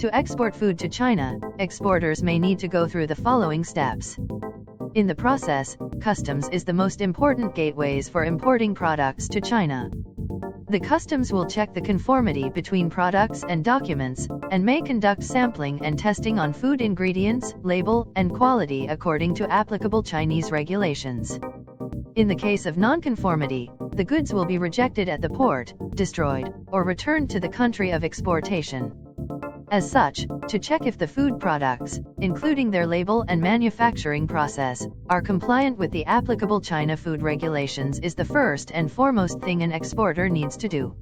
To export food to China, exporters may need to go through the following steps. In the process, customs is the most important gateways for importing products to China. The customs will check the conformity between products and documents, and may conduct sampling and testing on food ingredients, label, and quality according to applicable Chinese regulations. In the case of nonconformity, the goods will be rejected at the port, destroyed, or returned to the country of exportation. As such, to check if the food products, including their label and manufacturing process, are compliant with the applicable China food regulations is the first and foremost thing an exporter needs to do.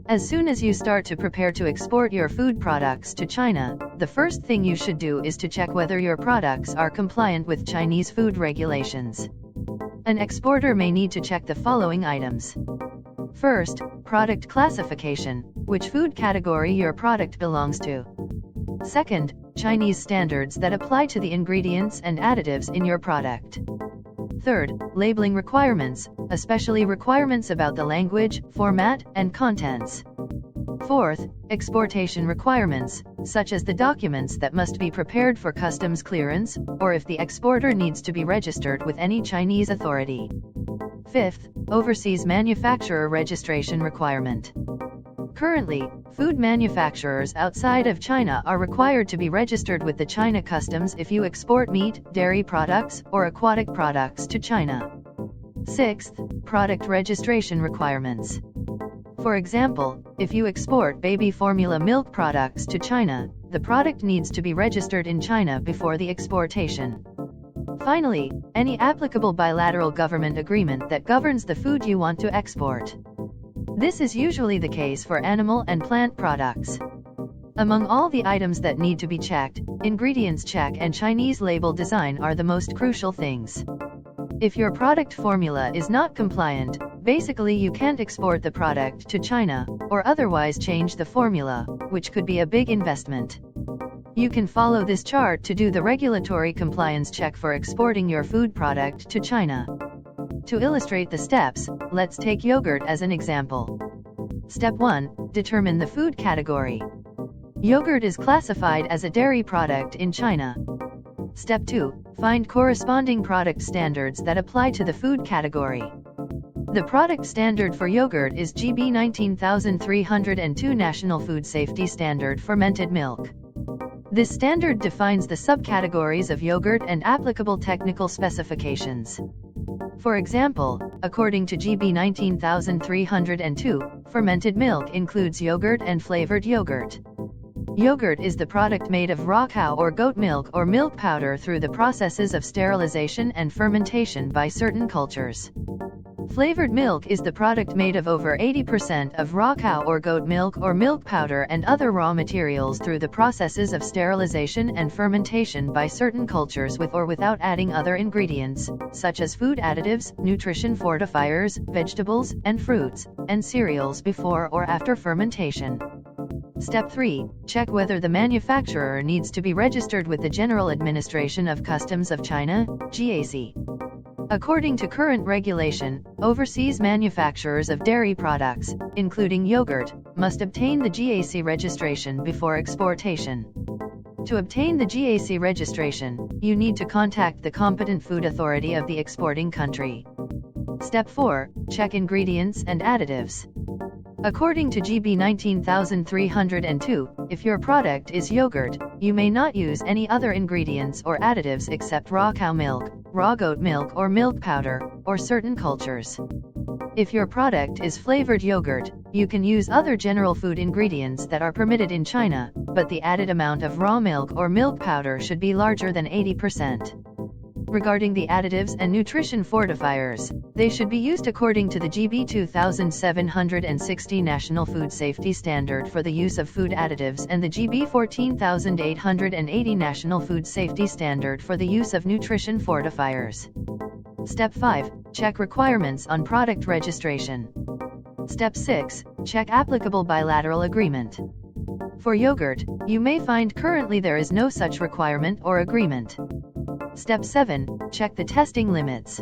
As soon as you start to prepare to export your food products to China, the first thing you should do is to check whether your products are compliant with Chinese food regulations. An exporter may need to check the following items. First, product classification, which food category your product belongs to. Second, Chinese standards that apply to the ingredients and additives in your product. Third, labeling requirements, especially requirements about the language, format, and contents. Fourth, exportation requirements, such as the documents that must be prepared for customs clearance, or if the exporter needs to be registered with any Chinese authority. Fifth, overseas manufacturer registration requirement. Currently, food manufacturers outside of China are required to be registered with the China Customs if you export meat, dairy products, or aquatic products to China. Sixth, product registration requirements. For example, if you export baby formula milk products to China, the product needs to be registered in China before the exportation. Finally, any applicable bilateral government agreement that governs the food you want to export. This is usually the case for animal and plant products. Among all the items that need to be checked, ingredients check and Chinese label design are the most crucial things. If your product formula is not compliant, basically you can't export the product to China, or otherwise change the formula, which could be a big investment. You can follow this chart to do the regulatory compliance check for exporting your food product to China. To illustrate the steps, let's take yogurt as an example. Step 1. Determine the food category. Yogurt is classified as a dairy product in China. Step 2. Find corresponding product standards that apply to the food category. The product standard for yogurt is GB 19302 National Food Safety Standard Fermented Milk. This standard defines the subcategories of yogurt and applicable technical specifications. For example, according to GB 19302, fermented milk includes yogurt and flavored yogurt. Yogurt is the product made of raw cow or goat milk or milk powder through the processes of sterilization and fermentation by certain cultures. Flavored milk is the product made of over 80% of raw cow or goat milk or milk powder and other raw materials through the processes of sterilization and fermentation by certain cultures with or without adding other ingredients, such as food additives, nutrition fortifiers, vegetables, and fruits, and cereals before or after fermentation. Step 3. Check whether the manufacturer needs to be registered with the General Administration of Customs of China, GAC. According to current regulation, overseas manufacturers of dairy products, including yogurt, must obtain the GAC registration before exportation. To obtain the GAC registration, you need to contact the competent food authority of the exporting country. Step 4. Check ingredients and additives. According to GB 19302, if your product is yogurt, you may not use any other ingredients or additives except raw cow milk, raw goat milk or milk powder, or certain cultures. If your product is flavored yogurt, you can use other general food ingredients that are permitted in China, but the added amount of raw milk or milk powder should be larger than 80%. Regarding the additives and nutrition fortifiers, they should be used according to the GB 2760 National Food Safety Standard for the use of food additives and the GB 14880 National Food Safety Standard for the use of nutrition fortifiers. Step 5. Check requirements on product registration. Step 6. Check applicable bilateral agreement. For yogurt, you may find currently there is no such requirement or agreement. Step 7. Check the testing limits.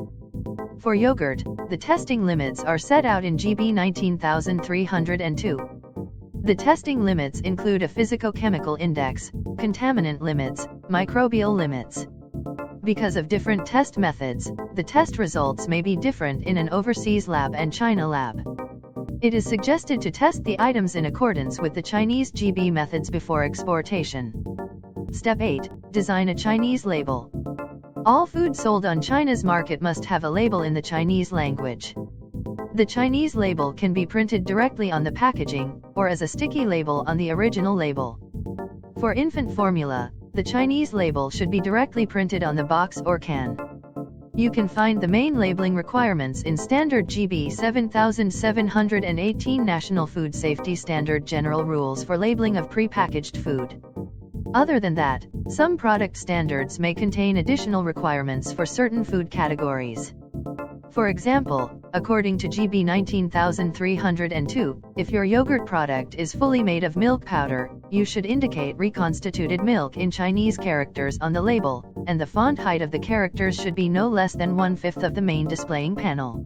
For yogurt, the testing limits are set out in GB 19302. The testing limits include a physicochemical index, contaminant limits, microbial limits. Because of different test methods, the test results may be different in an overseas lab and China lab. It is suggested to test the items in accordance with the Chinese GB methods before exportation. Step 8. Design a Chinese label. All food sold on China's market must have a label in the Chinese language. The Chinese label can be printed directly on the packaging, or as a sticky label on the original label. For infant formula, the Chinese label should be directly printed on the box or can. You can find the main labeling requirements in Standard GB 7718 National Food Safety Standard General Rules for Labeling of Pre-Packaged Food. Other than that, some product standards may contain additional requirements for certain food categories. For example, according to GB 19302, if your yogurt product is fully made of milk powder, you should indicate reconstituted milk in Chinese characters on the label, and the font height of the characters should be no less than 1/5 of the main displaying panel.